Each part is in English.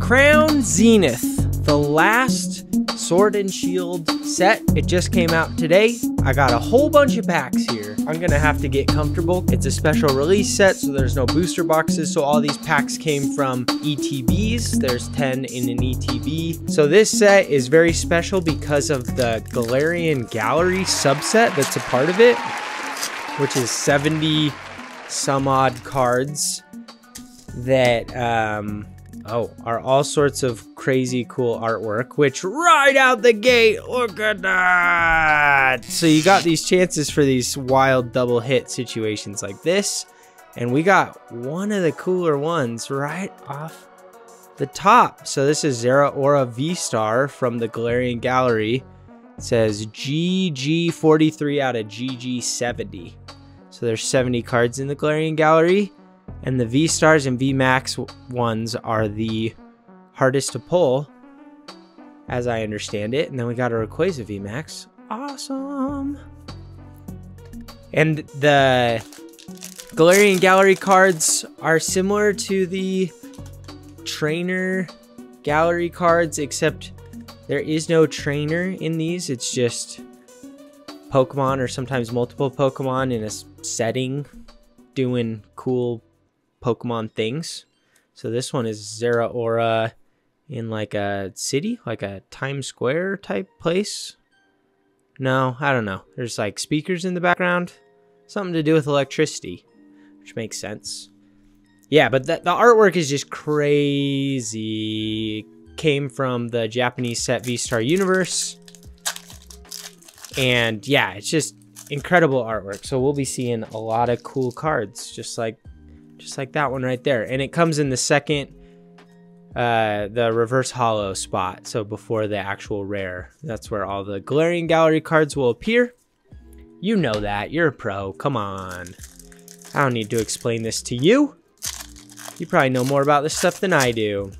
Crown Zenith, the last Sword and Shield set. It just came out today. I got a whole bunch of packs here. I'm gonna have to get comfortable. It's a special release set, so there's no booster boxes. So all these packs came from ETBs. There's 10 in an ETB. So this set is very special because of the Galarian Gallery subset that's a part of it, which is 70 some odd cards that are all sorts of crazy cool artwork, which right out the gate, look at that. So you got these chances for these wild double hit situations like this, and we got one of the cooler ones right off the top. So this is Zeraora V-Star from the Galarian Gallery. It says GG 43 out of GG 70. So there's 70 cards in the Galarian Gallery, and the V-Stars and V-Max ones are the hardest to pull, as I understand it. And then we got a Rayquaza V-Max. Awesome. And the Galarian Gallery cards are similar to the Trainer Gallery cards, except there is no trainer in these. It's just Pokemon, or sometimes multiple Pokemon in a setting doing cool Pokemon things. So this one is Zeraora in like a city, like a Times Square type place. No, I don't know. There's like speakers in the background. Something to do with electricity, which makes sense. Yeah, but the artwork is just crazy. Came from the Japanese set V-Star Universe. And yeah, it's just incredible artwork. So we'll be seeing a lot of cool cards, just like that one right there. And it comes in the second, the reverse holo spot. So before the actual rare, that's where all the Galarian Gallery cards will appear. You know that, you're a pro, come on. I don't need to explain this to you. You probably know more about this stuff than I do.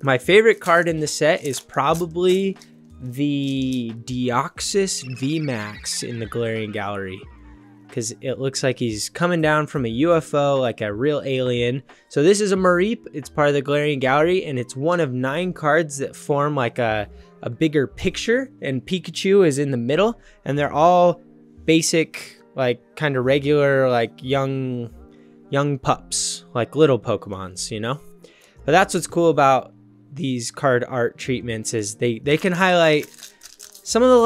My favorite card in the set is probably the Deoxys VMAX in the Galarian Gallery, because it looks like he's coming down from a UFO, like a real alien. So this is a Mareep. It's part of the Galarian Gallery, and it's one of 9 cards that form like a bigger picture, and Pikachu is in the middle, and they're all basic, like kind of regular, like young pups, like little Pokemons, you know? But that's what's cool about these card art treatments, is they can highlight some of the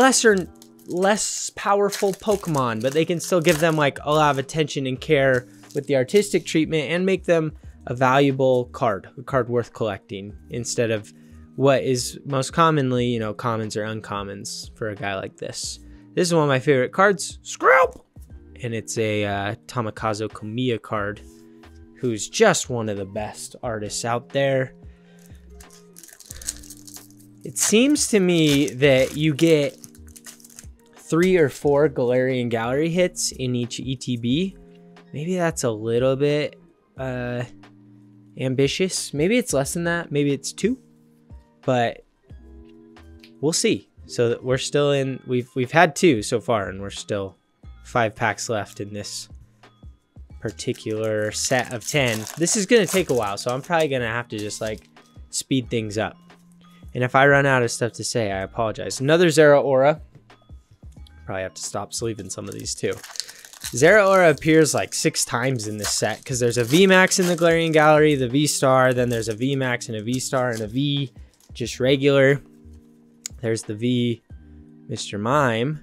less powerful Pokemon, but they can still give them like a lot of attention and care with the artistic treatment and make them a valuable card, a card worth collecting, instead of what is most commonly, you know, commons or uncommons for a guy like this. This is one of my favorite cards, Scrap! And it's a Tamakazu Komiya card, who's just one of the best artists out there. It seems to me that you get 3 or 4 Galarian Gallery hits in each ETB. Maybe that's a little bit ambitious. Maybe it's less than that. Maybe it's 2. But we'll see. So we're still in. We've had 2 so far, and we're still 5 packs left in this particular set of 10. This is gonna take a while, so I'm probably gonna have to just like speed things up. And if I run out of stuff to say, I apologize. Another Zeraora. Probably have to stop sleeving some of these too. Zeraora appears like 6 times in this set, because there's a VMAX in the Galarian Gallery, the V-Star, then there's a VMAX and a V-Star and a V just regular. There's the V Mr. Mime.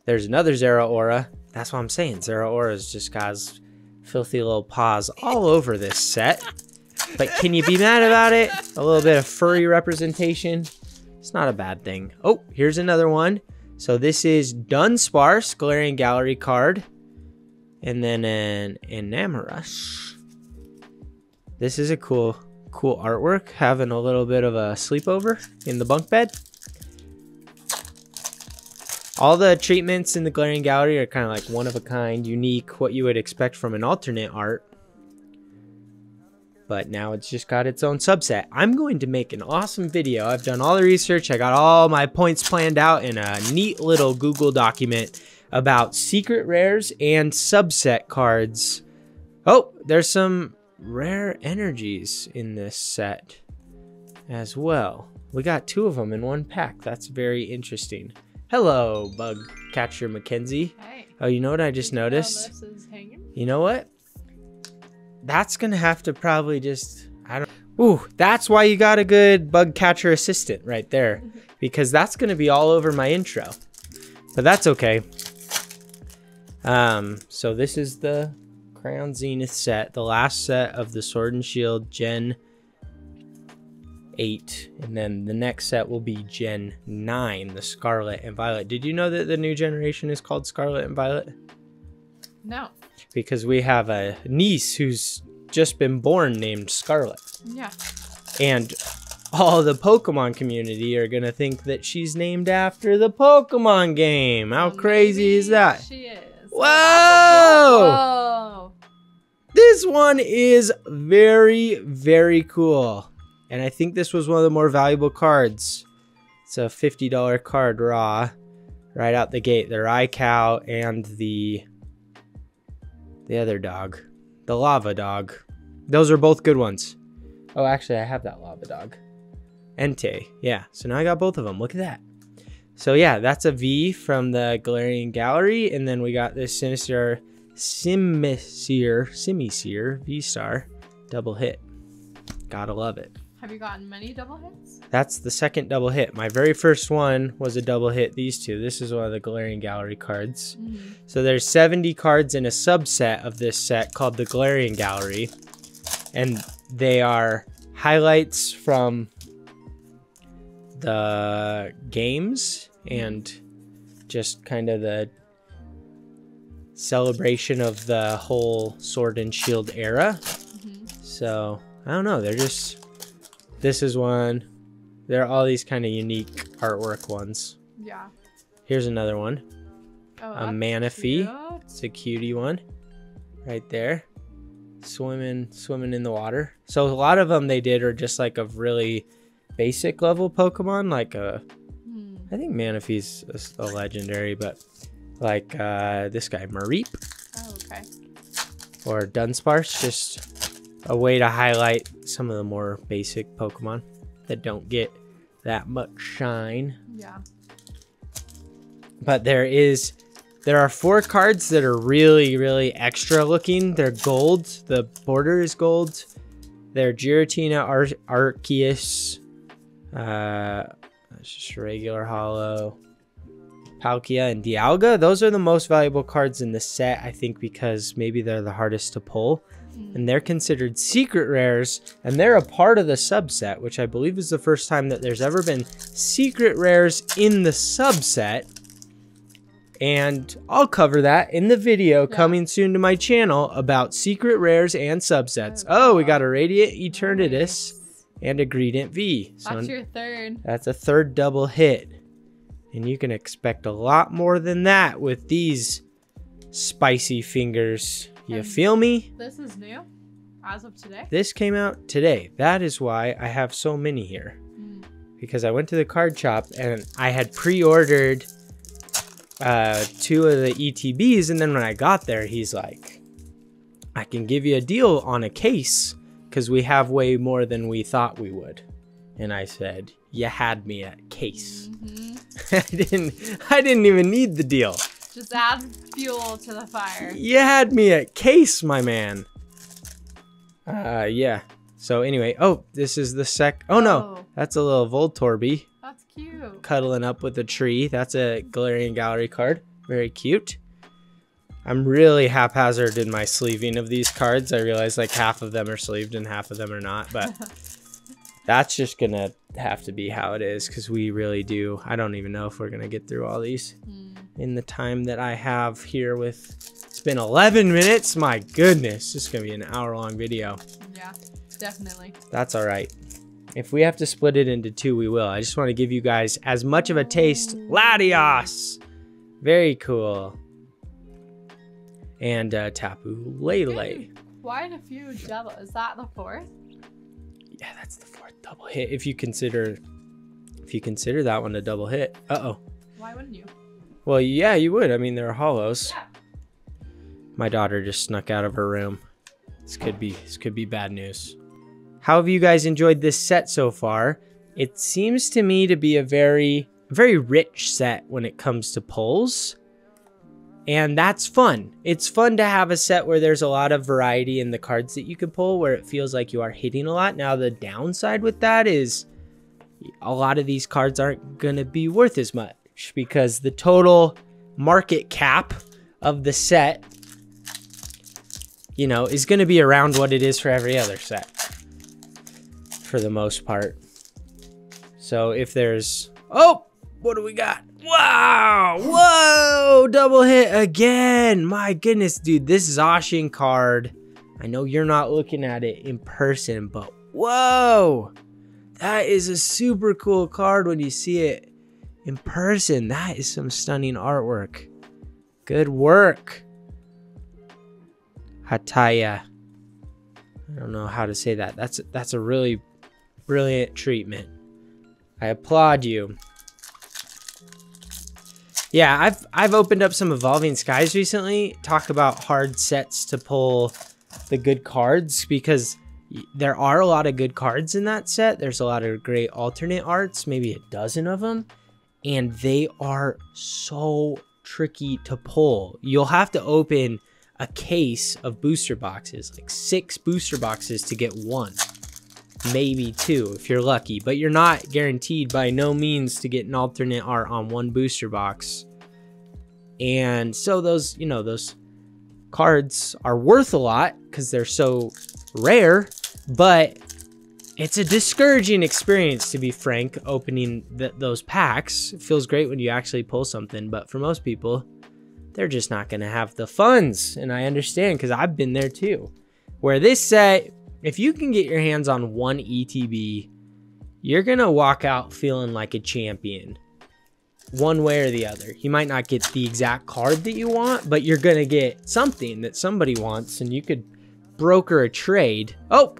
There's another Zeraora. That's what I'm saying. Zeraora's just got his filthy little paws all over this set. But can you be mad about it? A little bit of furry representation. It's not a bad thing. Oh, here's another one. So this is Dunsparce, Galarian Gallery card. And then an Enamorus. This is a cool artwork. Having a little bit of a sleepover in the bunk bed. All the treatments in the Galarian Gallery are kind of like one of a kind, unique, what you would expect from an alternate art. But now it's just got its own subset. I'm going to make an awesome video. I've done all the research. I got all my points planned out in a neat little Google document about secret rares and subset cards. Oh, there's some rare energies in this set. as well. We got 2 of them in one pack. That's very interesting. Hello, Bug Catcher Mackenzie. Hey. Oh, you know what I just noticed? This is hanging? You know what? That's gonna have to probably just, I don't. Ooh, that's why you got a good bug catcher assistant right there, because that's gonna be all over my intro. But that's okay. So this is the Crown Zenith set, the last set of the Sword and Shield Gen 8, and then the next set will be Gen 9, the Scarlet and Violet. Did you know that the new generation is called Scarlet and Violet? No. Because we have a niece who's just been born named Scarlet. Yeah. And all the Pokemon community are gonna think that she's named after the Pokemon game. How crazy is that? She is. Whoa! Whoa! This one is very, very cool. And I think this was one of the more valuable cards. It's a $50 card raw. Right out the gate. The Raikou and the other dog. The Lava Dog. Those are both good ones. Oh, actually, I have that Lava Dog. Entei. Yeah, so now I got both of them. Look at that. So yeah, that's a V from the Galarian Gallery. And then we got this Simisear V-Star double hit. Gotta love it. Have you gotten many double hits? That's the second double hit. My very first one was a double hit. These 2. This is one of the Galarian Gallery cards. So there's 70 cards in a subset of this set called the Galarian Gallery. And they are highlights from the games and just kind of the celebration of the whole Sword and Shield era. So I don't know, they're just, this is one, there are all these kind of unique artwork ones. Yeah. Here's another one. Oh, A Manaphy. It's a cutie one right there, swimming in the water. So a lot of them they did are just like of really basic level Pokemon, like I think Manaphy's a legendary, but like this guy Mareep. Oh, okay. Or Dunsparce, just a way to highlight some of the more basic Pokemon that don't get that much shine. Yeah. But there are 4 cards that are really, really extra looking. They're gold. The border is gold. They're Giratina, Arceus, it's just regular holo, Palkia, and Dialga. Those are the most valuable cards in the set, I think, because maybe they're the hardest to pull. And they're considered secret rares, and they're a part of the subset, which I believe is the first time that there's ever been secret rares in the subset. And I'll cover that in the video coming soon to my channel about secret rares and subsets. Oh, we got a Radiant Eternatus and a Greedent V. So that's your third. That's a third double hit. And you can expect a lot more than that with these spicy fingers. You feel me? This is new as of today? This came out today. That is why I have so many here. Because I went to the card shop and I had pre-ordered 2 of the ETBs, and then when I got there, he's like, I can give you a deal on a case because we have way more than we thought we would. And I said, you had me at case. I didn't even need the deal. Just add fuel to the fire. You had me at case, my man. Yeah. So anyway, oh, this is the oh no, that's a little Voltorby. That's cute. Cuddling up with a tree. That's a Galarian Gallery card. Very cute. I'm really haphazard in my sleeving of these cards. I realize like half of them are sleeved and half of them are not, but that's just gonna have to be how it is because we really do. I don't even know if we're gonna get through all these in the time that I have here with, it's been 11 minutes. My goodness, this is gonna be an hour-long video. Yeah, definitely. That's all right. If we have to split it into 2, we will. I just want to give you guys as much of a taste. Latios! Very cool. And Tapu Lele. Quite a few double. Is that the 4th? Yeah, that's the 4th double hit. If you consider that one a double hit. Uh-oh. Why wouldn't you? Well, yeah, you would. I mean, they're holos. Yeah. My daughter just snuck out of her room. This could be bad news. How have you guys enjoyed this set so far? It seems to me to be a very rich set when it comes to pulls. And that's fun. It's fun to have a set where there's a lot of variety in the cards that you can pull, where it feels like you are hitting a lot. Now, the downside with that is a lot of these cards aren't going to be worth as much because the total market cap of the set, you know, is going to be around what it is for every other set for the most part. So if there's, oh, what do we got? Wow, whoa, double hit again. My goodness, dude, this Zacian card, I know you're not looking at it in person, but whoa, that is a super cool card when you see it in person. That is some stunning artwork. Good work, Hataya. I don't know how to say that. That's a really brilliant treatment. I applaud you. Yeah, I've opened up some Evolving Skies recently. Talk about hard sets to pull the good cards, because there are a lot of good cards in that set. There's a lot of great alternate arts, maybe a dozen of them, and they are so tricky to pull. You'll have to open a case of booster boxes, like 6 booster boxes to get 1. Maybe 2 if you're lucky, but you're not guaranteed by no means to get an alternate art on 1 booster box. And so those, you know, those cards are worth a lot because they're so rare, but it's a discouraging experience, to be frank, opening those packs. It feels great when you actually pull something, but for most people, they're just not going to have the funds. And I understand, because I've been there too, where this set, if you can get your hands on 1 ETB, you're going to walk out feeling like a champion one way or the other. You might not get the exact card that you want, but you're going to get something that somebody wants, and you could broker a trade. Oh,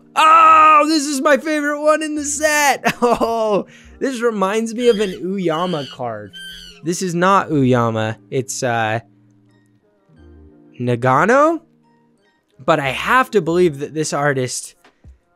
this is my favorite one in the set. Oh, this reminds me of an Uyama card. This is not Uyama. It's Nagano. But I have to believe that this artist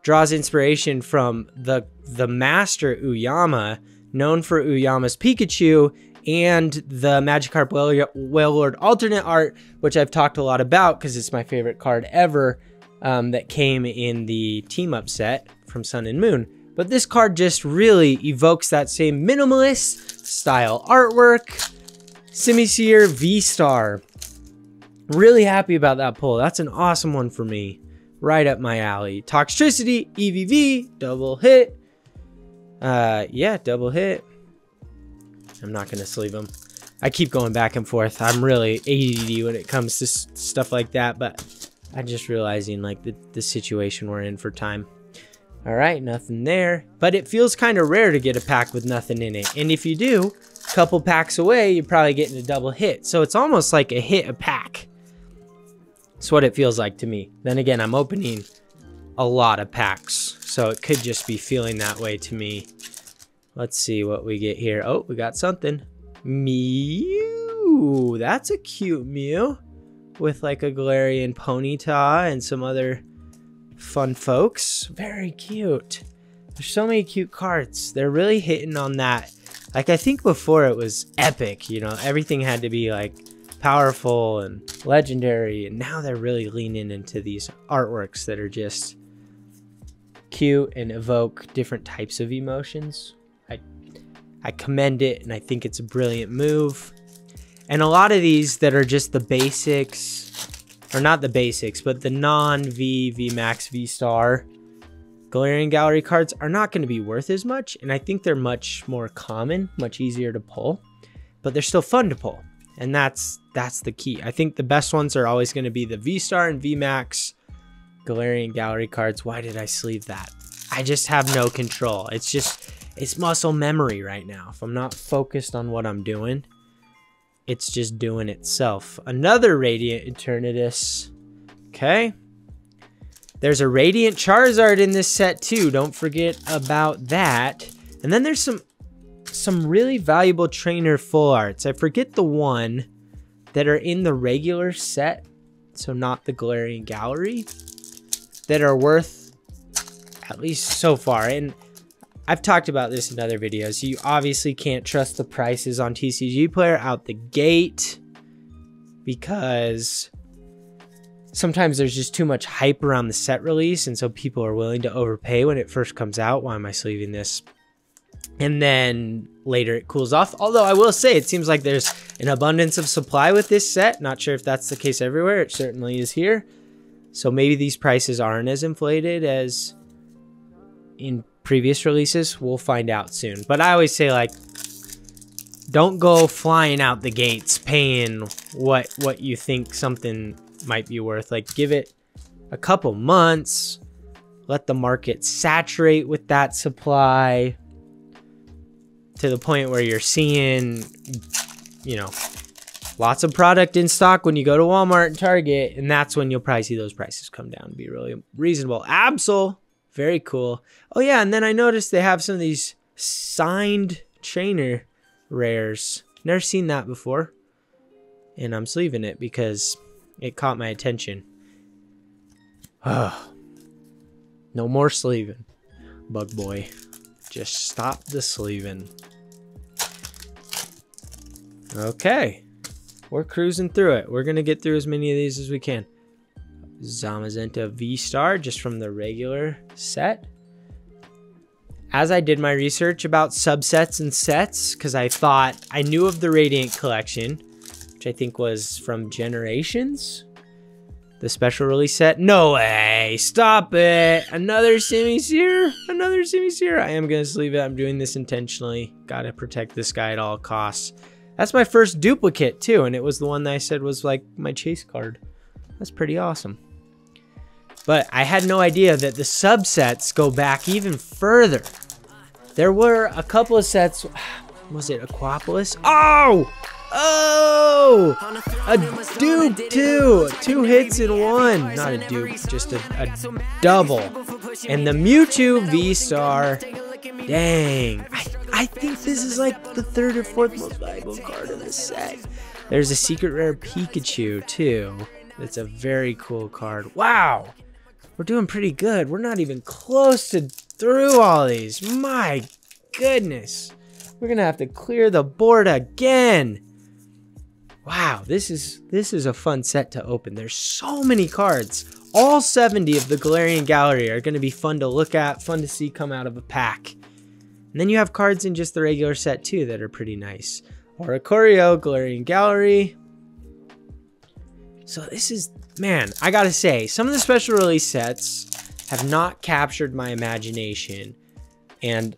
draws inspiration from the master Uyama, known for Uyama's Pikachu and the Magikarp Wailord alternate art, which I've talked a lot about because it's my favorite card ever, that came in the team-up set from Sun and Moon. But this card just really evokes that same minimalist style artwork. Simisear V-Star. Really happy about that pull. That's an awesome one for me. Right up my alley. Toxtricity, EVV, double hit. Yeah, double hit. I'm not going to sleeve them. I keep going back and forth. I'm really ADD when it comes to stuff like that, but I'm just realizing like the situation we're in for time. All right, nothing there. But it feels kind of rare to get a pack with nothing in it. And if you do, a couple packs away, you're probably getting a double hit. So it's almost like a hit a pack. That's what it feels like to me. Then again, I'm opening a lot of packs, so it could just be feeling that way to me. Let's see what we get here. Oh, we got something. Mew. That's a cute Mew with like a Galarian Ponyta and some other fun folks. Very cute. There's so many cute cards. They're really hitting on that. Like, I think before it was epic, you know, everything had to be like powerful and legendary, and now they're really leaning into these artworks that are just cute and evoke different types of emotions. I commend it, and I think it's a brilliant move. And a lot of these that are just the basics, or not the basics, but the non-V, V-Max, V-Star Galarian Gallery cards are not going to be worth as much, and I think they're much more common, much easier to pull, but they're still fun to pull. And that's the key. I think the best ones are always going to be the V-Star and V-Max Galarian Gallery cards. Why did I sleeve that? I just have no control. It's muscle memory right now. If I'm not focused on what I'm doing, it's just doing itself. Another Radiant Eternatus. Okay. There's a Radiant Charizard in this set too. Don't forget about that. And then there's some really valuable trainer full arts. I forget the one that are in the regular set, so not the Galarian Gallery, that are worth at least so far. And I've talked about this in other videos. You obviously can't trust the prices on TCG Player out the gate because sometimes there's just too much hype around the set release, and so people are willing to overpay when it first comes out. Why am I sleeving this? And then later it cools off. Although I will say it seems like there's an abundance of supply with this set. Not sure if that's the case everywhere. It certainly is here. So maybe these prices aren't as inflated as in previous releases. We'll find out soon. But I always say, like, don't go flying out the gates paying what you think something might be worth. Like, give it a couple months, let the market saturate with that supply to the point where you're seeing, you know, lots of product in stock when you go to Walmart and Target, and that's when you'll probably see those prices come down and be really reasonable. Absol, very cool. Oh yeah, and then I noticed they have some of these signed trainer rares. Never seen that before, and I'm sleeving it because it caught my attention. No more sleeving, bug boy. Just stop the sleeving. Okay, we're cruising through it. We're gonna get through as many of these as we can. Zamazenta V-Star, just from the regular set. As I did my research about subsets and sets, because I thought I knew of the Radiant collection, which I think was from Generations, the special release set. No way, stop it. Another semi-seer, another semi-seer. I am gonna sleeve it. I'm doing this intentionally. Gotta protect this guy at all costs. That's my first duplicate too, and it was the one that I said was like my chase card. That's pretty awesome. But I had no idea that the subsets go back even further. There were a couple of sets. Was it Aquapolis? Oh! Oh! A dupe too! 2 hits in one. Not a dupe, just a double. And the Mewtwo V-Star. Dang. I think this is like the 3rd or 4th most valuable card in this set. There's a secret rare Pikachu too. That's a very cool card. Wow! We're doing pretty good. We're not even close to through all these. My goodness. We're gonna have to clear the board again. Wow, this is a fun set to open. There's so many cards. All 70 of the Galarian Gallery are gonna be fun to look at, fun to see come out of a pack. And then you have cards in just the regular set too that are pretty nice. Oricorio, Galarian Gallery. So this is, man, I gotta say, some of the special release sets have not captured my imagination. And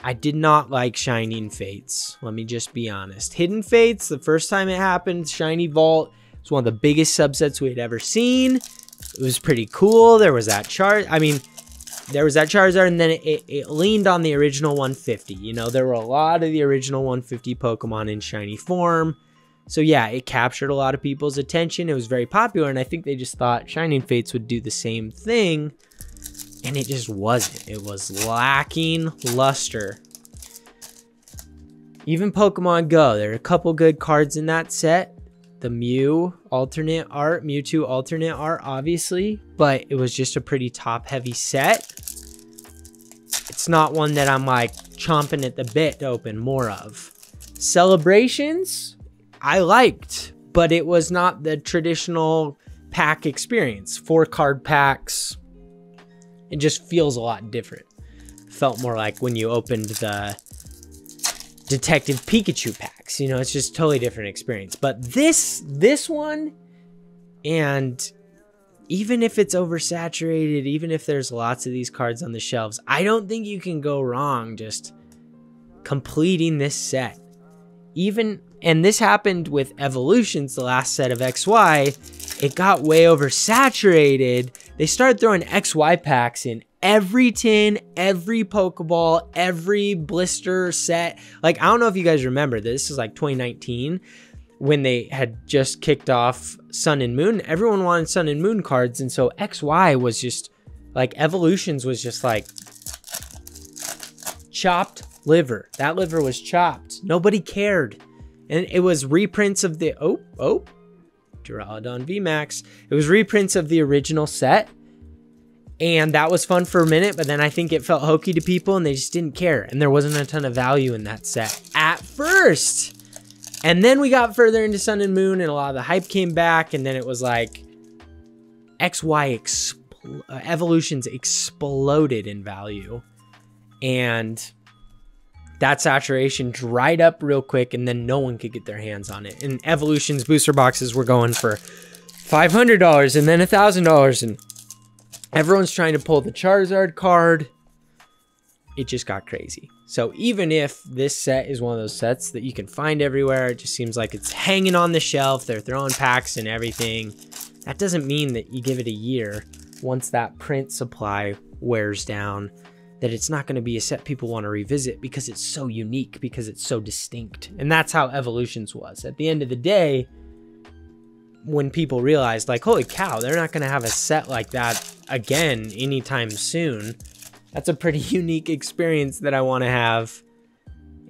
I did not like Shining Fates. Let me just be honest. Hidden Fates, the first time it happened, Shiny Vault, was one of the biggest subsets we had ever seen. It was pretty cool. There was that there was that Charizard, and then it leaned on the original 150. You know, there were a lot of the original 150 Pokemon in shiny form. So yeah, it captured a lot of people's attention. It was very popular, and I think they just thought Shining Fates would do the same thing. And it just wasn't. It was lacking luster. Even Pokemon Go, there are a couple good cards in that set. The Mewtwo alternate art, obviously, but it was just a pretty top-heavy set. It's not one that I'm like chomping at the bit to open more of. Celebrations, I liked, but it was not the traditional pack experience. 4-card packs. It just feels a lot different. Felt more like when you opened the Detective Pikachu packs. You know, it's just a totally different experience. But this one, and even if it's oversaturated, even if there's lots of these cards on the shelves, I don't think you can go wrong just completing this set. And this happened with Evolutions, the last set of XY. It got way oversaturated. They started throwing XY packs in every tin, every Pokeball, every blister set. Like, I don't know if you guys remember, this is like 2019 when they had just kicked off Sun and Moon. Everyone wanted Sun and Moon cards, and so XY was just like, Evolutions was just like chopped liver. That liver was chopped. Nobody cared. And it was reprints of the Duraludon VMAX. It was reprints of the original set. And that was fun for a minute, but then I think it felt hokey to people and they just didn't care. And there wasn't a ton of value in that set at first. And then we got further into Sun and Moon and a lot of the hype came back. And then it was like XY Evolutions exploded in value. And that saturation dried up real quick and then no one could get their hands on it. And Evolutions booster boxes were going for $500 and then $1,000 and everyone's trying to pull the Charizard card. It just got crazy. So even if this set is one of those sets that you can find everywhere, it just seems like it's hanging on the shelf. They're throwing packs and everything. That doesn't mean that you give it a year once that print supply wears down, that it's not going to be a set people want to revisit because it's so unique, because it's so distinct. And that's how Evolutions was. At the end of the day, when people realized like, holy cow, they're not going to have a set like that again anytime soon. That's a pretty unique experience that I want to have.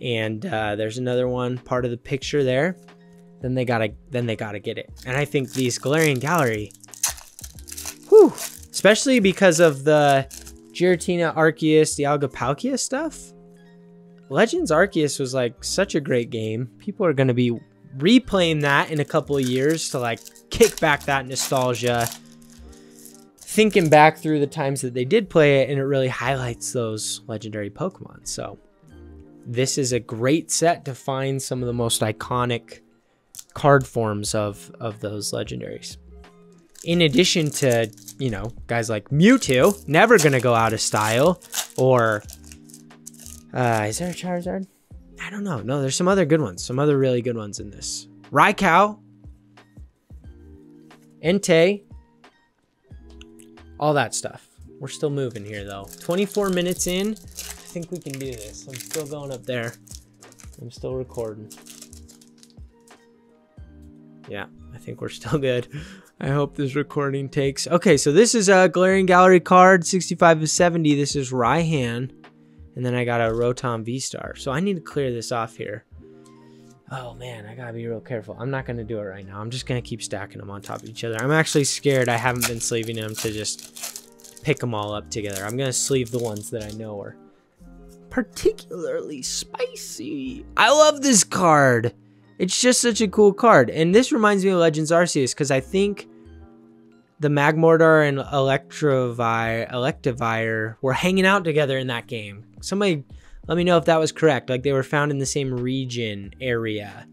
And there's another one part of the picture there. Then they gotta get it. And I think these Galarian Gallery, whew, especially because of the Giratina, Arceus, Dialga, Palkia stuff. Legends Arceus was like such a great game. People are going to be replaying that in a couple of years to like kick back that nostalgia, thinking back through the times that they did play it, and it really highlights those legendary Pokemon. So this is a great set to find some of the most iconic card forms of those legendaries. In addition to, you know, guys like Mewtwo, never gonna go out of style, or is there a Charizard? I don't know. No, there's some other good ones, some other really good ones in this. Raikou, Entei, all that stuff. We're still moving here though. 24 minutes in, I think we can do this. I'm still going up there. I'm still recording. Yeah, I think we're still good. I hope this recording takes. Okay, so this is a Galarian Gallery card, 65 of 70. This is Raihan. And then I got a Rotom V-Star. So I need to clear this off here. Oh man, I gotta be real careful. I'm not gonna do it right now. I'm just gonna keep stacking them on top of each other. I'm actually scared I haven't been sleeving them to just pick them all up together. I'm gonna sleeve the ones that I know are particularly spicy. I love this card. It's just such a cool card. And this reminds me of Legends Arceus because I think the Magmortar and Electivire were hanging out together in that game. Somebody let me know if that was correct. Like they were found in the same region area.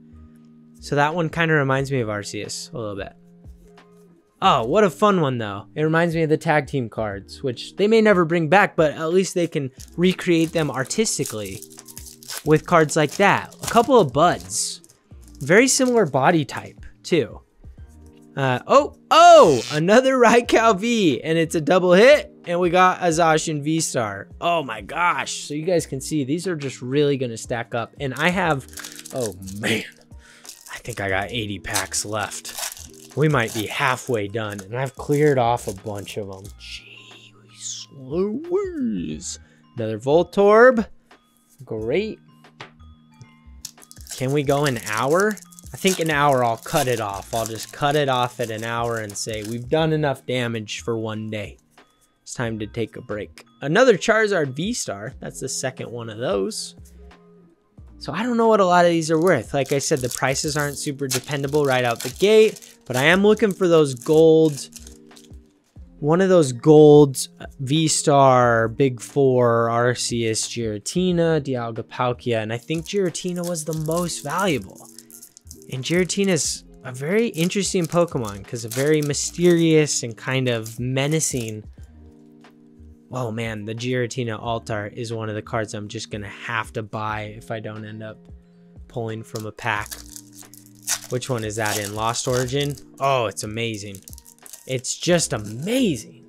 So that one kind of reminds me of Arceus a little bit. Oh, what a fun one though. It reminds me of the tag team cards, which they may never bring back, but at least they can recreate them artistically with cards like that. A couple of buds. Very similar body type too. Another Raikou V, and it's a double hit, and we got a Zacian V-Star. Oh my gosh. So you guys can see these are just really gonna stack up. And I have, oh man, I think I got 80 packs left. We might be halfway done, and I've cleared off a bunch of them. Gee Louise. Another Voltorb. Great. Can we go an hour? I think an hour I'll cut it off. I'll just cut it off at an hour and say we've done enough damage for one day. It's time to take a break. Another Charizard V-Star. That's the second one of those. So I don't know what a lot of these are worth. Like I said, the prices aren't super dependable right out the gate, but I am looking for those gold, one of those gold V-Star, Big Four, Arceus, Giratina, Dialga, Palkia, and I think Giratina was the most valuable. And Giratina's a very interesting Pokemon because a very mysterious and kind of menacing. Oh man, the Giratina Altar is one of the cards I'm just gonna have to buy if I don't end up pulling from a pack. Which one is that in? Lost Origin? Oh, it's amazing. It's just amazing.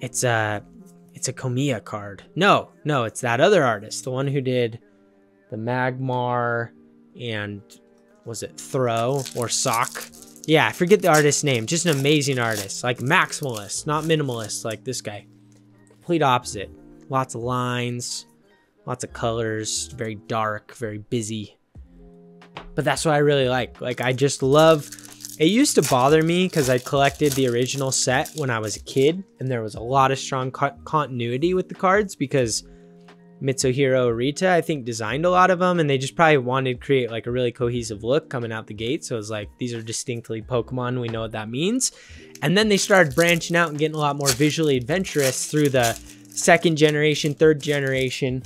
It's a Komiya card. No, it's that other artist, the one who did the Magmar and was it Throw or Sock? Yeah, I forget the artist's name. Just an amazing artist, like maximalist, not minimalist like this guy. Complete opposite. Lots of lines, lots of colors, very dark, very busy. But that's what I really like. Like I just love It used to bother me because I collected the original set when I was a kid, and there was a lot of strong continuity with the cards because Mitsuhiro Arita, I think, designed a lot of them, and they just probably wanted to create like a really cohesive look coming out the gate. So it was like, these are distinctly Pokemon. We know what that means. And then they started branching out and getting a lot more visually adventurous through the second generation, third generation.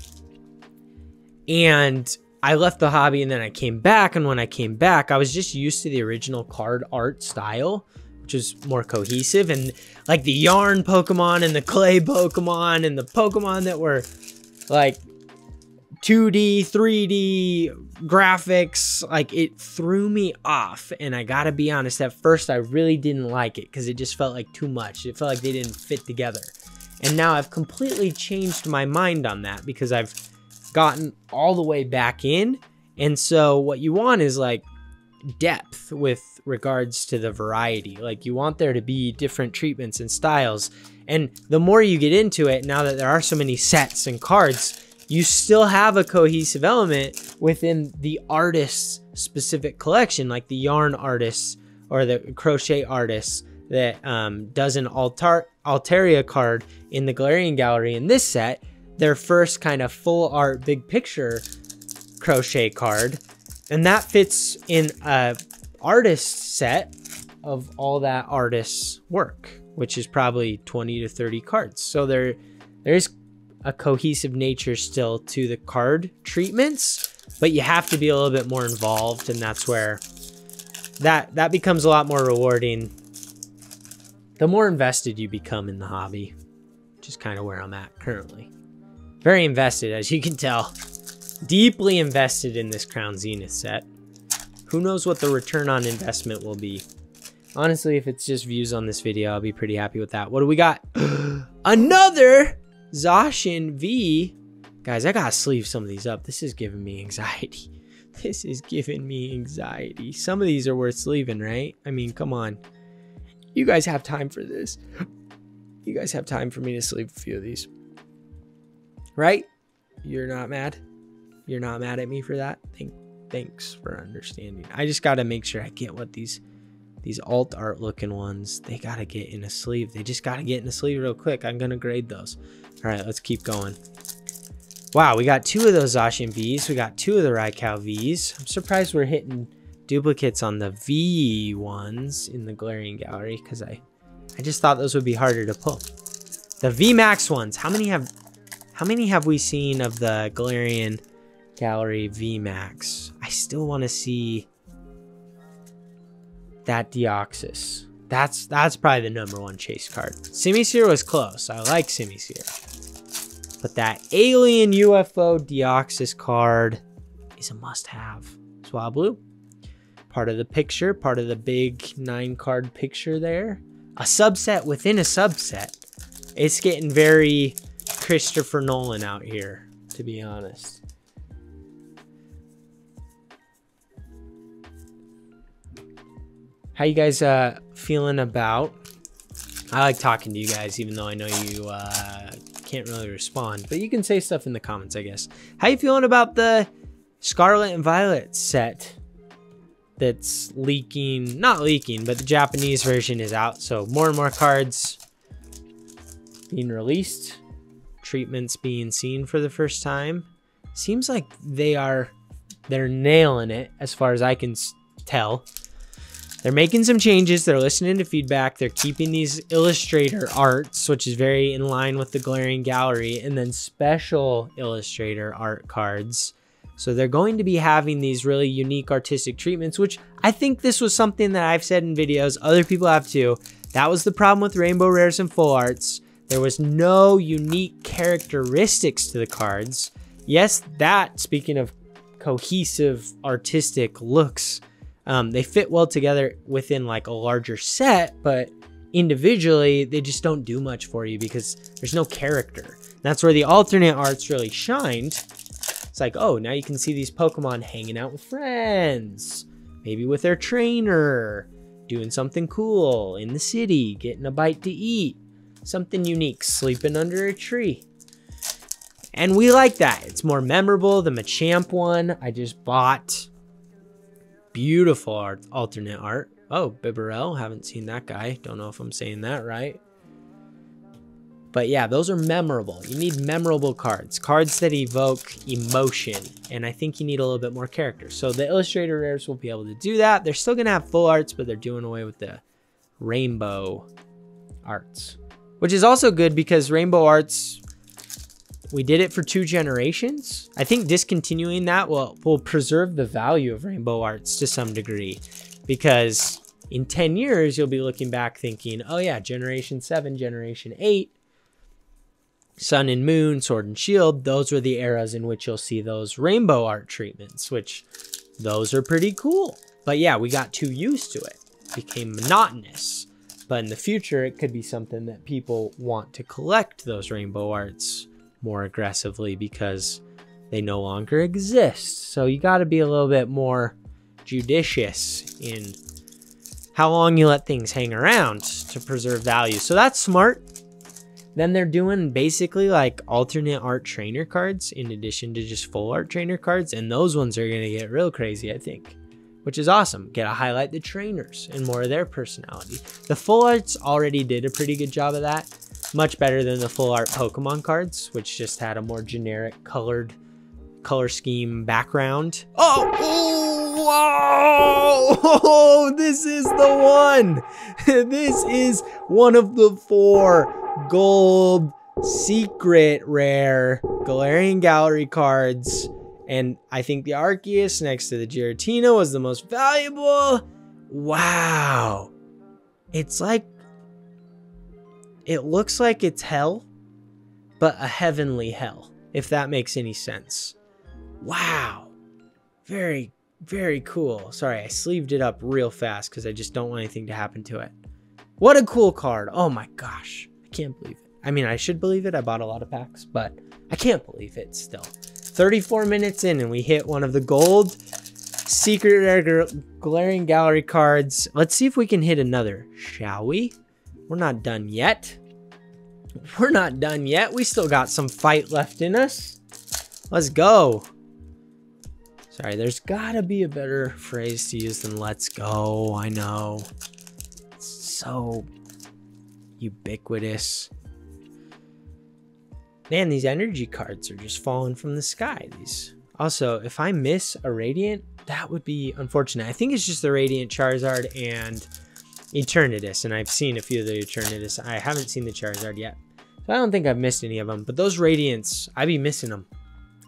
And I left the hobby and then I came back. And when I came back, I was just used to the original card art style, which is more cohesive. And like the yarn Pokemon and the clay Pokemon and the Pokemon that were like 2D, 3D graphics, like it threw me off. And I gotta be honest, at first I really didn't like it because it just felt like too much. It felt like they didn't fit together. And now I've completely changed my mind on that because I've gotten all the way back in. And so what you want is like depth with regards to the variety. Like you want there to be different treatments and styles. And the more you get into it, now that there are so many sets and cards, you still have a cohesive element within the artist's specific collection, like the yarn artists or the crochet artists that does an Altaria card in the Galarian Gallery in this set, their first kind of full art big picture crochet card. And that fits in a artist set of all that artist's work, which is probably 20 to 30 cards. So there is a cohesive nature still to the card treatments, but you have to be a little bit more involved, and that's where that becomes a lot more rewarding the more invested you become in the hobby, which is kind of where I'm at currently. Very invested, as you can tell. Deeply invested in this Crown Zenith set. Who knows what the return on investment will be. Honestly, if it's just views on this video, I'll be pretty happy with that. What do we got? Another Zacian V. Guys, I gotta sleeve some of these up. This is giving me anxiety. This is giving me anxiety. Some of these are worth sleeving, right? I mean, come on. You guys have time for this. You guys have time for me to sleeve a few of these. Right? You're not mad? You're not mad at me for that? Thanks for understanding. I just gotta make sure I get what these alt art looking ones, they gotta get in a sleeve. They just gotta get in a sleeve real quick. I'm gonna grade those. All right, let's keep going. Wow, we got 2 of those Zacian Vs. We got 2 of the Raikou Vs. I'm surprised we're hitting duplicates on the V ones in the Galarian Gallery because I just thought those would be harder to pull. The VMAX ones, how many have we seen of the Galarian Gallery VMAX? I still want to see that Deoxys. That's probably the #1 chase card. Simisear was close. I like Simisear. But that Alien UFO Deoxys card is a must-have. Swablu. Part of the picture, part of the big 9-card picture there. A subset within a subset. It's getting very Christopher Nolan out here, to be honest. How you guys feeling about... I like talking to you guys, even though I know you can't really respond. But you can say stuff in the comments, I guess. How you feeling about the Scarlet and Violet set that's leaking? Not leaking, but the Japanese version is out. So more and more cards being released. Treatments being seen for the first time. Seems like they're nailing it as far as I can tell. They're making some changes. They're listening to feedback. They're keeping these illustrator arts, which is very in line with the Galarian Gallery, and then special illustrator art cards. So they're going to be having these really unique artistic treatments, which I think this was something that I've said in videos. Other people have too. That was the problem with Rainbow Rares and Full Arts. There was no unique characteristics to the cards. Yes, that, speaking of cohesive artistic looks, they fit well together within like a larger set, but individually they just don't do much for you because there's no character. That's where the alternate arts really shined. It's like, oh, now you can see these Pokemon hanging out with friends, maybe with their trainer, doing something cool in the city, getting a bite to eat, something unique, sleeping under a tree. And we like that. It's more memorable. The Machamp one I just bought. Beautiful alternate art Oh, Bibarel, haven't seen that guy. Don't know if I'm saying that right. But yeah, those are memorable. You need memorable cards. Cards that evoke emotion. And I think you need a little bit more character. So the Illustrator Rares will be able to do that. They're still going to have full arts, but they're doing away with the rainbow arts. Which is also good because rainbow arts, we did it for 2 generations. I think discontinuing that will preserve the value of rainbow arts to some degree. Because in 10 years, you'll be looking back thinking, oh yeah, Generation 7, Generation 8, Sun and Moon, Sword and Shield, those were the eras in which you'll see those rainbow art treatments, which those are pretty cool. But yeah, we got too used to it. It became monotonous. But in the future, it could be something that people want to collect those rainbow arts more aggressively because they no longer exist. So you got to be a little bit more judicious in how long you let things hang around to preserve value. So that's smart. Then they're doing basically like alternate art trainer cards in addition to just full art trainer cards. And those ones are going to get real crazy, I think, which is awesome. Get to highlight the trainers and more of their personality. The full arts already did a pretty good job of that. Much better than the full art Pokemon cards, which just had a more generic color scheme background. Oh, this is the one. This is one of the 4 gold secret rare Galarian Gallery cards. And I think the Arceus next to the Giratina was the most valuable. Wow. It's like, it looks like it's hell, but a heavenly hell, if that makes any sense. Wow. Very, very cool. Sorry, I sleeved it up real fast because I just don't want anything to happen to it. What a cool card. Oh my gosh. I can't believe it. I mean, I should believe it. I bought a lot of packs, but I can't believe it still. 34 minutes in and we hit one of the gold secret rare Galarian Gallery cards. Let's see if we can hit another, shall we? We're not done yet. We're not done yet. We still got some fight left in us. Let's go. Sorry, there's gotta be a better phrase to use than let's go. I know. It's so ubiquitous. Man, these energy cards are just falling from the sky. Also, if I miss a Radiant, that would be unfortunate. I think it's just the Radiant Charizard and Eternatus, and I've seen a few of the Eternatus. I haven't seen the Charizard yet, so I don't think I've missed any of them. But those Radiants, I be missing them.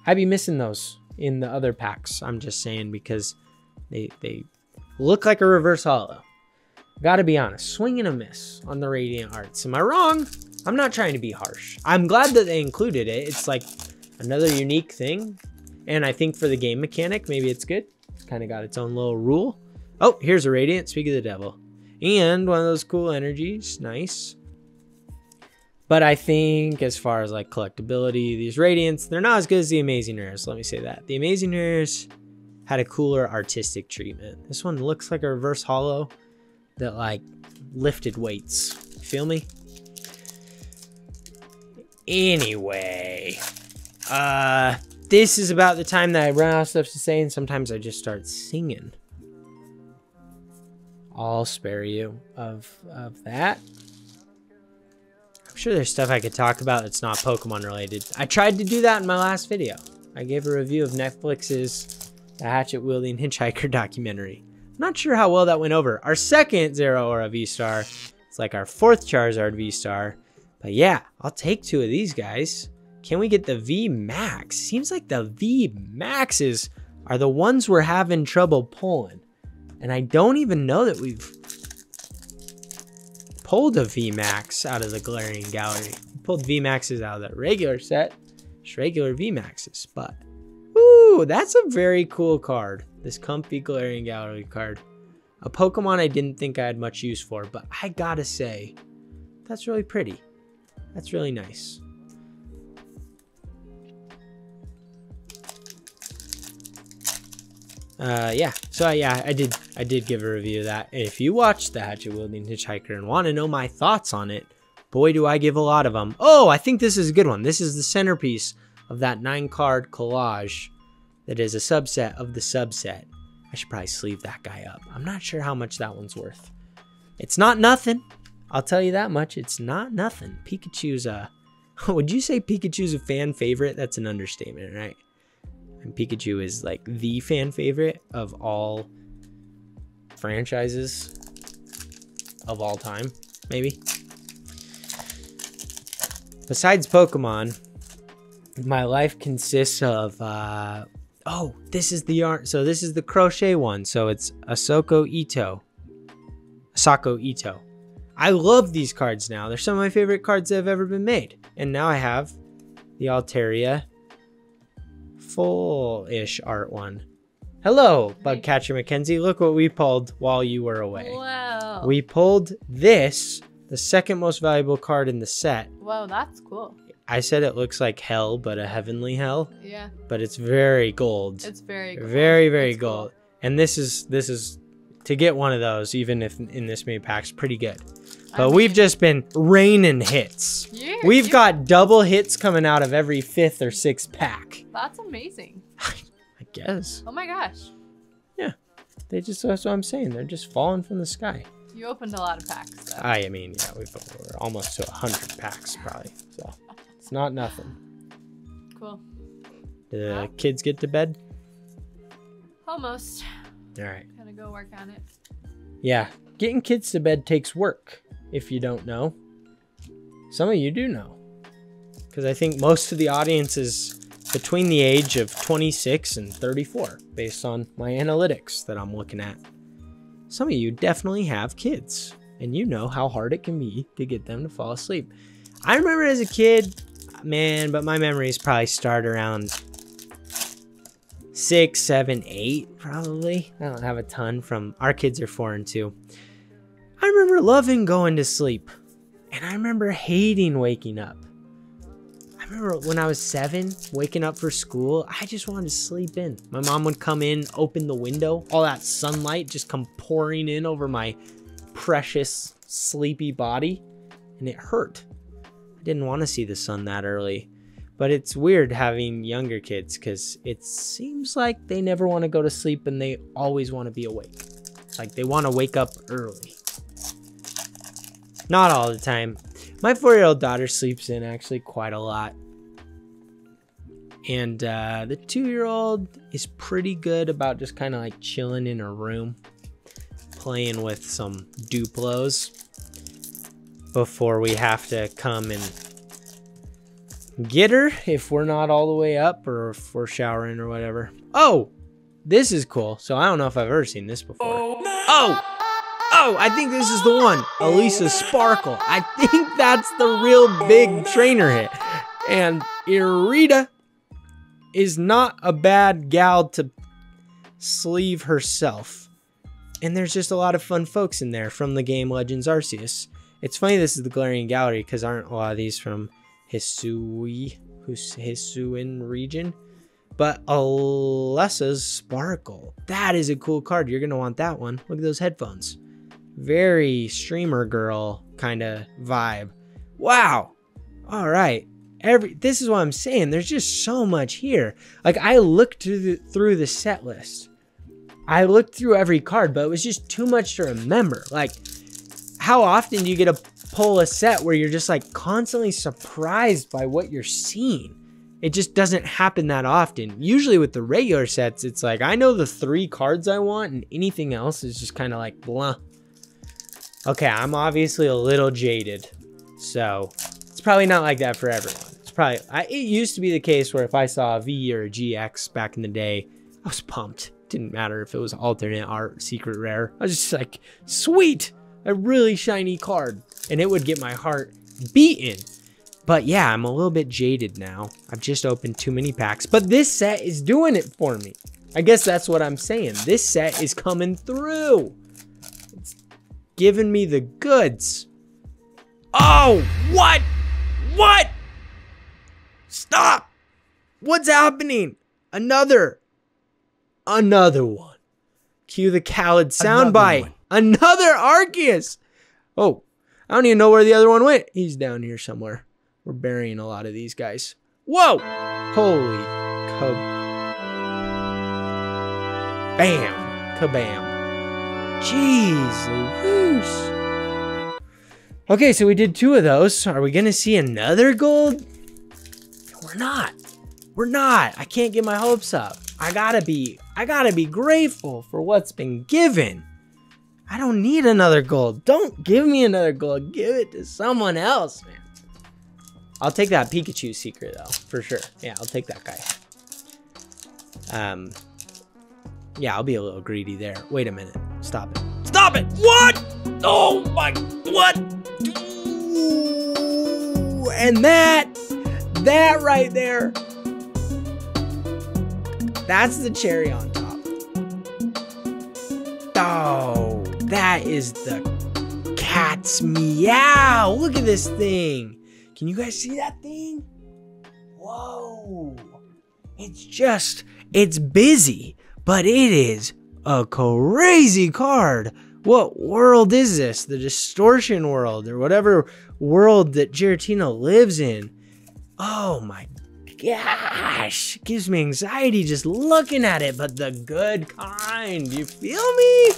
I be missing those in the other packs. I'm just saying because they look like a reverse holo. Gotta be honest, swing and a miss on the Radiant Arts. Am I wrong? I'm not trying to be harsh. I'm glad that they included it. It's like another unique thing, and I think for the game mechanic, maybe it's good. It's kind of got its own little rule. Oh, here's a Radiant. Speak of the devil. And one of those cool energies. Nice. But I think as far as like collectability, these Radiants, they're not as good as the Amazing Rares. Let me say that. The Amazing Rares had a cooler artistic treatment. This one looks like a reverse holo that like lifted weights. Feel me? Anyway. This is about the time that I run out of stuff to say, and sometimes I just start singing. I'll spare you of that. I'm sure there's stuff I could talk about that's not Pokemon related. I tried to do that in my last video. I gave a review of Netflix's The Hatchet-Wielding Hitchhiker documentary. I'm not sure how well that went over. Our second Zero Aura V-Star. It's like our 4th Charizard V-Star. But yeah, I'll take 2 of these guys. Can we get the V-Max? Seems like the V-Maxes are the ones we're having trouble pulling. And I don't even know that we've pulled a V-Max out of the Galarian Gallery. We pulled V-Maxes out of the regular set. Just regular V-Maxes. But, ooh, that's a very cool card. This comfy Galarian Gallery card. A Pokemon I didn't think I had much use for. But I gotta say, that's really pretty. That's really nice. Yeah, so yeah, I did give a review of that. If you watched the Hatchet-Wielding Hitchhiker and want to know my thoughts on it, boy, do I give a lot of them. Oh, I think this is a good one. This is the centerpiece of that 9-card collage that is a subset of the subset. I should probably sleeve that guy up. I'm not sure how much that one's worth. It's not nothing. I'll tell you that much. It's not nothing. Pikachu's would you say Pikachu's a fan favorite? That's an understatement, right? And Pikachu is like the fan favorite of all franchises of all time, maybe. Besides Pokemon, my life consists of oh, this is the art. So this is the crochet one. So it's Asako Ito. I love these cards now. They're some of my favorite cards that have ever been made. And now I have the Altaria full-ish art one. Hello, Bugcatcher Mackenzie. Look what we pulled while you were away. Wow. We pulled this, the second most valuable card in the set. Whoa, that's cool. I said it looks like hell, but a heavenly hell. Yeah. But it's very gold. It's very gold. Very, very it's gold. Cool. And this is to get one of those, even if in this many packs, pretty good. But we've just been raining hits. We've got double hits coming out of every 5th or 6th pack. That's amazing. I guess. Oh my gosh. Yeah. That's what I'm saying. They're just falling from the sky. You opened a lot of packs. So. I mean, yeah, we're almost to 100 packs probably. So it's not nothing. Cool. Do the kids get to bed? Almost. All right. Gotta go work on it. Yeah. Getting kids to bed takes work. If you don't know, some of you do know, because I think most of the audience is between the age of 26 and 34 based on my analytics that I'm looking at. Some of you definitely have kids and you know how hard it can be to get them to fall asleep. I remember as a kid, man, but my memories probably start around 6, 7, 8 probably. I don't have a ton from, our kids are 4 and 2. I remember loving going to sleep, and I remember hating waking up. I remember when I was 7, waking up for school, I just wanted to sleep in. My mom would come in, open the window, all that sunlight just come pouring in over my precious sleepy body, and it hurt. I didn't want to see the sun that early, but it's weird having younger kids because it seems like they never want to go to sleep and they always want to be awake. Like they want to wake up early. Not all the time. My 4-year-old daughter sleeps in actually quite a lot. And the 2-year-old is pretty good about just kind of like chilling in her room, playing with some Duplos before we have to come and get her if we're not all the way up or if we're showering or whatever. Oh, this is cool. So I don't know if I've ever seen this before. Oh, I think this is the one. Elisa Sparkle. I think that's the real big trainer hit. And Irida is not a bad gal to sleeve herself. And there's just a lot of fun folks in there from the game Legends Arceus. It's funny this is the Galarian Gallery because aren't a lot of these from Hisuian region? But Alessa's Sparkle. That is a cool card. You're going to want that one. Look at those headphones. Very streamer girl kind of vibe. Wow. All right. This is what I'm saying. There's just so much here. Like I looked through the set list. I looked through every card, but it was just too much to remember. Like how often do you get to pull a set where you're just like constantly surprised by what you're seeing? It just doesn't happen that often. Usually with the regular sets, it's like I know the 3 cards I want and anything else is just kind of like blah. Okay, I'm obviously a little jaded, so it's probably not like that for everyone. It's probably, it used to be the case where if I saw a V or a GX back in the day, I was pumped. Didn't matter if it was alternate art, secret rare. I was just like, sweet, a really shiny card. And it would get my heart beaten. But yeah, I'm a little bit jaded now. I've just opened too many packs, but this set is doing it for me. I guess that's what I'm saying. This set is coming through. Giving me the goods. Oh, what? What? Stop. What's happening? Another one. Cue the Khaled soundbite. Another Arceus. Oh, I don't even know where the other one went. He's down here somewhere. We're burying a lot of these guys. Whoa. Holy cow. Bam. Kabam. Jeez Louise. Okay, so we did 2 of those. Are we going to see another gold? We're not. We're not. I can't get my hopes up. I gotta be grateful for what's been given. I don't need another gold. Don't give me another gold. Give it to someone else, man. I'll take that Pikachu secret though, for sure. Yeah, I'll take that guy. Yeah, I'll be a little greedy there. Wait a minute. Stop it. Stop it! What? Oh my, what? Ooh, and that right there, that's the cherry on top. Oh, that is the cat's meow. Look at this thing. Can you guys see that thing? Whoa. It's busy, but it is a crazy card. What world is this? The distortion world or whatever world that Giratina lives in. Oh my gosh. It gives me anxiety just looking at it, but the good kind. You feel me?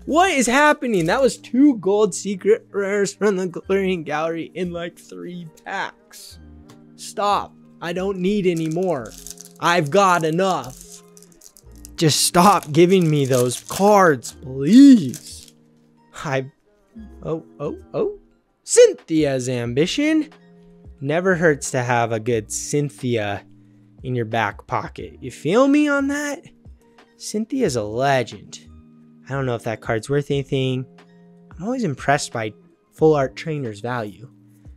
What is happening? That was 2 gold secret rares from the Galarian Gallery in like 3 packs. Stop. I don't need any more. I've got enough. Just stop giving me those cards, please. Cynthia's ambition. Never hurts to have a good Cynthia in your back pocket. You feel me on that? Cynthia's a legend. I don't know if that card's worth anything. I'm always impressed by full art trainers' value.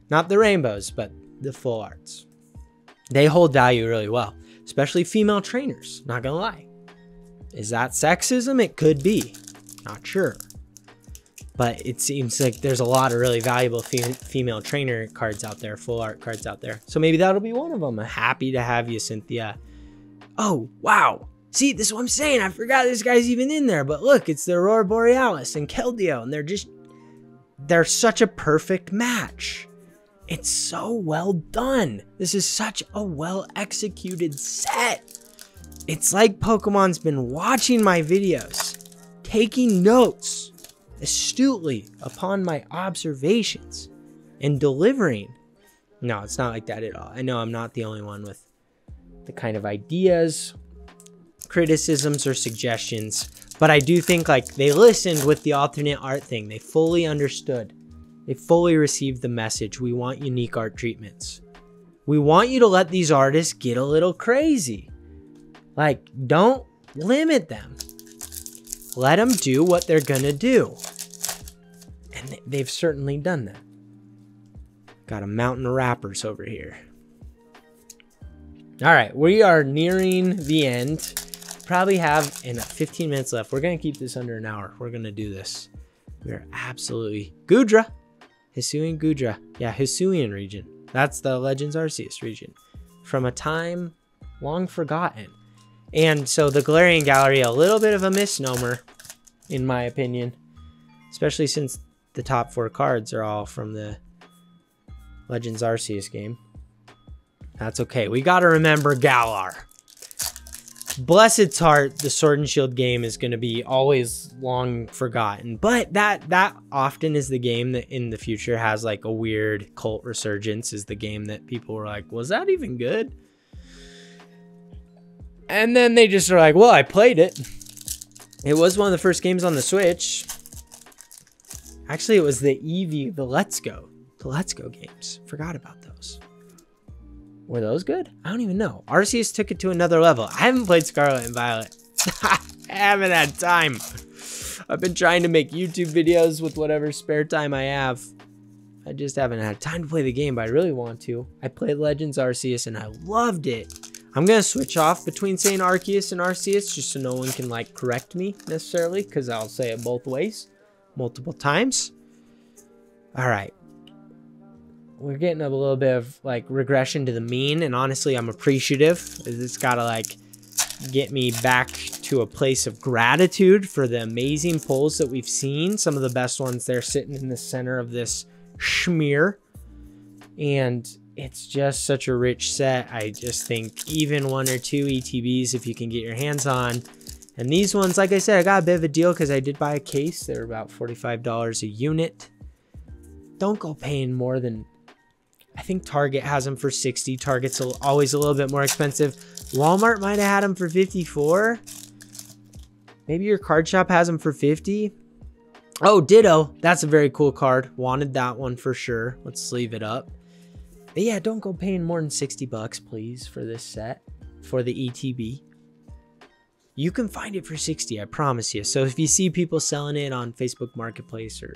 Not the rainbows, but the full arts. They hold value really well, especially female trainers, not gonna lie. Is that sexism? It could be. Not sure. But it seems like there's a lot of really valuable female trainer cards out there, full art cards out there. So maybe that'll be one of them. I'm happy to have you, Cynthia. Oh, wow. See, this is what I'm saying. I forgot this guy's even in there. But look, it's the Aurora Borealis and Keldeo. And they're such a perfect match. It's so well done. This is such a well executed set. It's like Pokemon's been watching my videos, taking notes astutely upon my observations and delivering. No, it's not like that at all. I know I'm not the only one with the kind of ideas, criticisms, or suggestions, but I do think like they listened with the alternate art thing. They fully understood. They fully received the message. We want unique art treatments. We want you to let these artists get a little crazy. Like, don't limit them. Let them do what they're gonna do. And they've certainly done that. Got a mountain of wrappers over here. All right, we are nearing the end. Probably have 15 minutes left. We're gonna keep this under an hour. We're gonna do this. We're absolutely Gudra. Hisuian Gudra. Yeah, Hisuian region. That's the Legends Arceus region. From a time long forgotten. And so the Galarian Gallery, a little bit of a misnomer, in my opinion. Especially since the top 4 cards are all from the Legends Arceus game. That's okay. We gotta remember Galar. Blessed's Heart, the Sword and Shield game, is going to be always long forgotten. But that often is the game that in the future has like a weird cult resurgence, is the game that people were like, was that even good? And then they just are like, well, I played it. It was one of the first games on the Switch. Actually, it was the Eevee, the Let's Go games. Forgot about those. Were those good? I don't even know. Arceus took it to another level. I haven't played Scarlet and Violet. I haven't had time. I've been trying to make YouTube videos with whatever spare time I have. I just haven't had time to play the game, but I really want to. I played Legends Arceus and I loved it. I'm going to switch off between saying Arceus and Arceus just so no one can like correct me necessarily, because I'll say it both ways multiple times. All right. We're getting a little bit of like regression to the mean, and honestly, I'm appreciative. It's got to like get me back to a place of gratitude for the amazing pulls that we've seen. Some of the best ones there sitting in the center of this schmear, and it's just such a rich set. I just think even 1 or 2 ETBs, if you can get your hands on, And these ones, like I said, I got a bit of a deal because I did buy a case. They're about $45 a unit. Don't go paying more than, I think Target has them for $60. Target's always a little bit more expensive. Walmart might have had them for $54. Maybe your card shop has them for $50. Oh, Ditto. That's a very cool card. Wanted that one for sure. Let's sleeve it up. But yeah, don't go paying more than $60, please, for this set, for the ETB. You can find it for $60, I promise you. So if you see people selling it on Facebook Marketplace or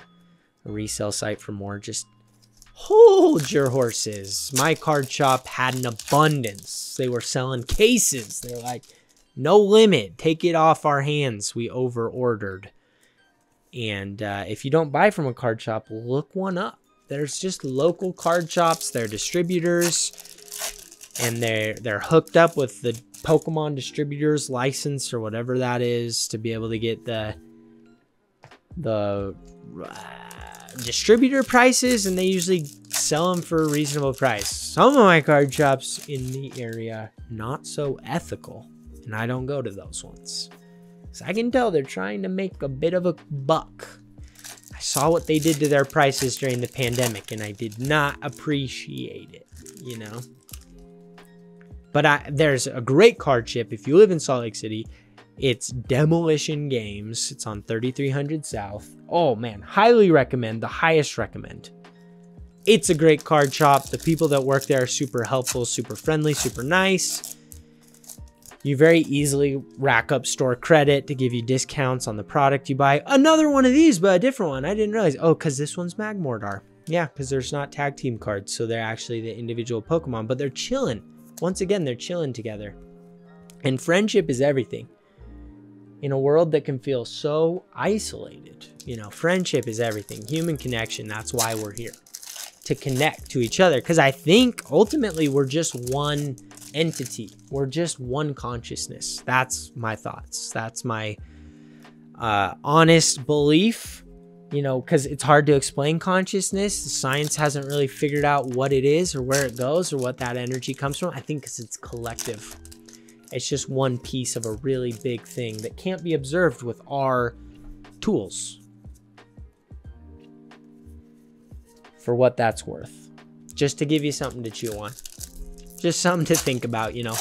a resale site for more, just hold your horses. My card shop had an abundance. They were selling cases. They're like, no limit. Take it off our hands. We over ordered. And if you don't buy from a card shop, look one up. There's just local card shops. They're distributors. And they're hooked up with the Pokemon distributors license or whatever that is to be able to get the distributor prices, and they usually sell them for a reasonable price. Some of my card shops in the area, not so ethical, and I don't go to those ones. So I can tell they're trying to make a bit of a buck. I saw what they did to their prices during the pandemic, and I did not appreciate it, you know? But there's a great card ship. If you live in Salt Lake City, it's Demolition Games. It's on 3300 South. Oh man, highly recommend. The highest recommend. It's a great card shop. The people that work there are super helpful, super friendly, super nice. You very easily rack up store credit to give you discounts on the product you buy. Another one of these, but a different one. I didn't realize. Oh, because this one's Magmortar. Yeah, because there's not tag team cards, so they're actually the individual Pokemon, but they're chilling. Once again, they're chilling together. And friendship is everything. In a world that can feel so isolated, you know, friendship is everything. Human connection, that's why we're here. To connect to each other. Because I think ultimately we're just one entity. We're just one consciousness. That's my thoughts. That's my honest belief. You know, because it's hard to explain consciousness. Science hasn't really figured out what it is or where it goes or what that energy comes from. I think because it's collective. It's just one piece of a really big thing that can't be observed with our tools. For what that's worth. Just to give you something to chew on. Just something to think about, you know.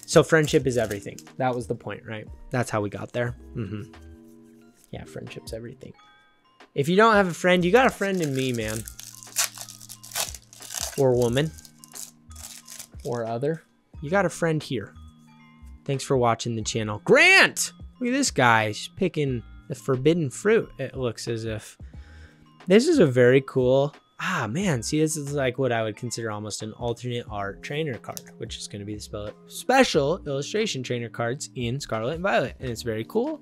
So friendship is everything. That was the point, right? That's how we got there. Yeah, friendship's everything. If you don't have a friend, you got a friend in me, man. Or woman. Or other. You got a friend here. Thanks for watching the channel. Grant! Look at this guy. He's picking the forbidden fruit. It looks as if. This is a very cool. Ah, man. See, this is like what I would consider almost an alternate art trainer card. Which is going to be the special illustration trainer cards in Scarlet and Violet. And it's very cool.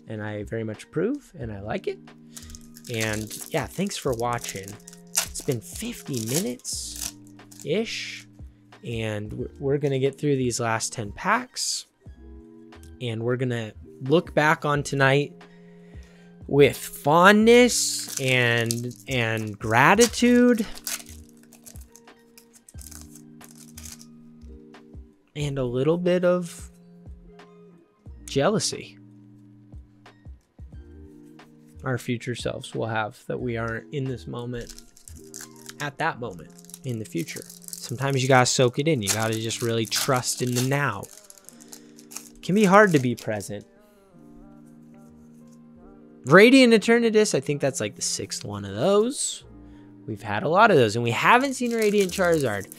And I very much approve, and I like it. And yeah, thanks for watching. It's been 50 minutes-ish, and we're gonna get through these last 10 packs, and we're gonna look back on tonight with fondness and gratitude, and a little bit of jealousy. Our future selves will have that we aren't in this moment at that moment in the future. Sometimes you gotta soak it in. You gotta just really trust in the now. It can be hard to be present. Radiant Eternatus, I think that's like the 6th one of those. We've had a lot of those, and we haven't seen Radiant Charizard.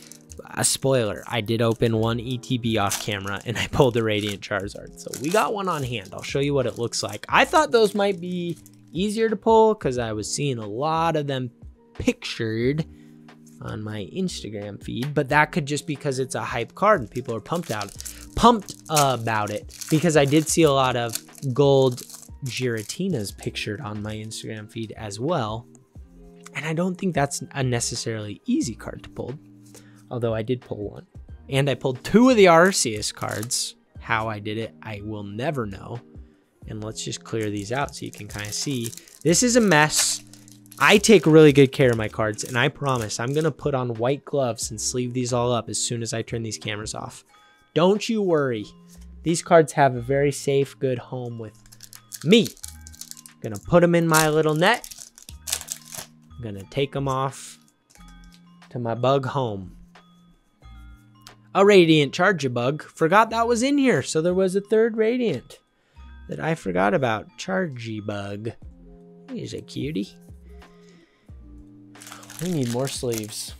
A spoiler, I did open one ETB off camera, and I pulled a Radiant Charizard. So we got one on hand. I'll show you what it looks like. I thought those might be easier to pull because I was seeing a lot of them pictured on my Instagram feed, but that could just because it's a hype card and people are pumped about it, because I did see a lot of gold Giratinas pictured on my Instagram feed as well, and I don't think that's a necessarily easy card to pull, although I did pull one, and I pulled 2 of the Arceus cards. How I did it, I will never know. And let's just clear these out so you can kind of see. This is a mess. I take really good care of my cards, and I promise I'm going to put on white gloves and sleeve these all up as soon as I turn these cameras off. Don't you worry. These cards have a very safe, good home with me. Gonna put them in my little net. I'm gonna take them off to my bug home. A Radiant Charge-A-Bug. Forgot that was in here. So there was a third Radiant that I forgot about. Charge-A-Bug. He's a cutie. We need more sleeves.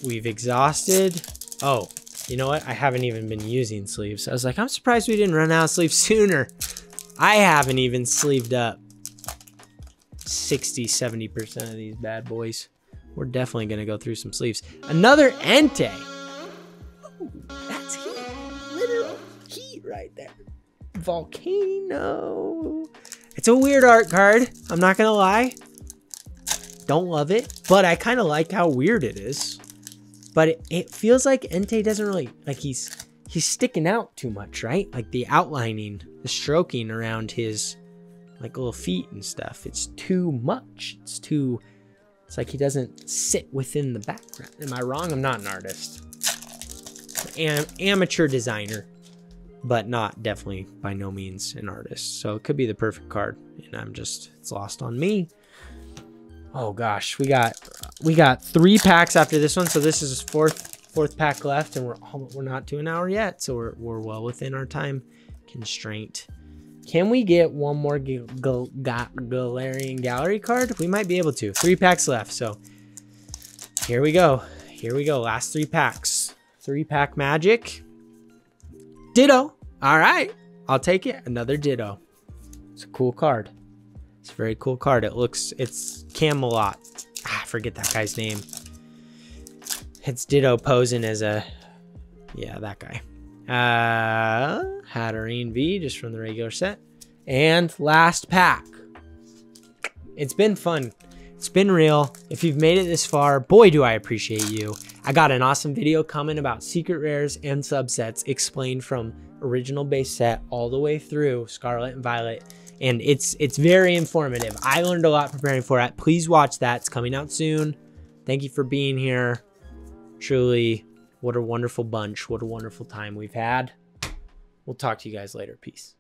We've exhausted. Oh, you know what? I haven't even been using sleeves. I was like, I'm surprised we didn't run out of sleeves sooner. I haven't even sleeved up 60-70% of these bad boys. We're definitely gonna go through some sleeves. Another Entei. Ooh, that's heat. Literal heat right there. Volcano. It's a weird art card. I'm not gonna lie. Don't love it, but I kind of like how weird it is. But it feels like Entei doesn't really, like he's sticking out too much, right? Like the outlining, the stroking around his like little feet and stuff. It's too much. It's like he doesn't sit within the background. Am I wrong? I'm not an artist. An amateur designer, but not definitely by no means an artist. So it could be the perfect card, and it's lost on me. Oh gosh, we got 3 packs after this one, so this is fourth pack left, and we're not to an hour yet, so we're well within our time constraint. Can we get one more Galarian Gallery card? We might be able to. 3 packs left, so here we go. Here we go. Last 3 packs. 3-pack magic. Ditto. All right, I'll take it. Another Ditto. It's a cool card. It's a very cool card. It's Camelot. I forget that guy's name. It's Ditto posing as a, yeah, that guy. Hatterene V, just from the regular set. And last pack. It's been fun. It's been real. If you've made it this far, boy, do I appreciate you. I got an awesome video coming about secret rares and subsets explained from original base set all the way through Scarlet and Violet. And it's very informative. I learned a lot preparing for it. Please watch that. It's coming out soon. Thank you for being here. Truly, what a wonderful bunch. What a wonderful time we've had. We'll talk to you guys later. Peace.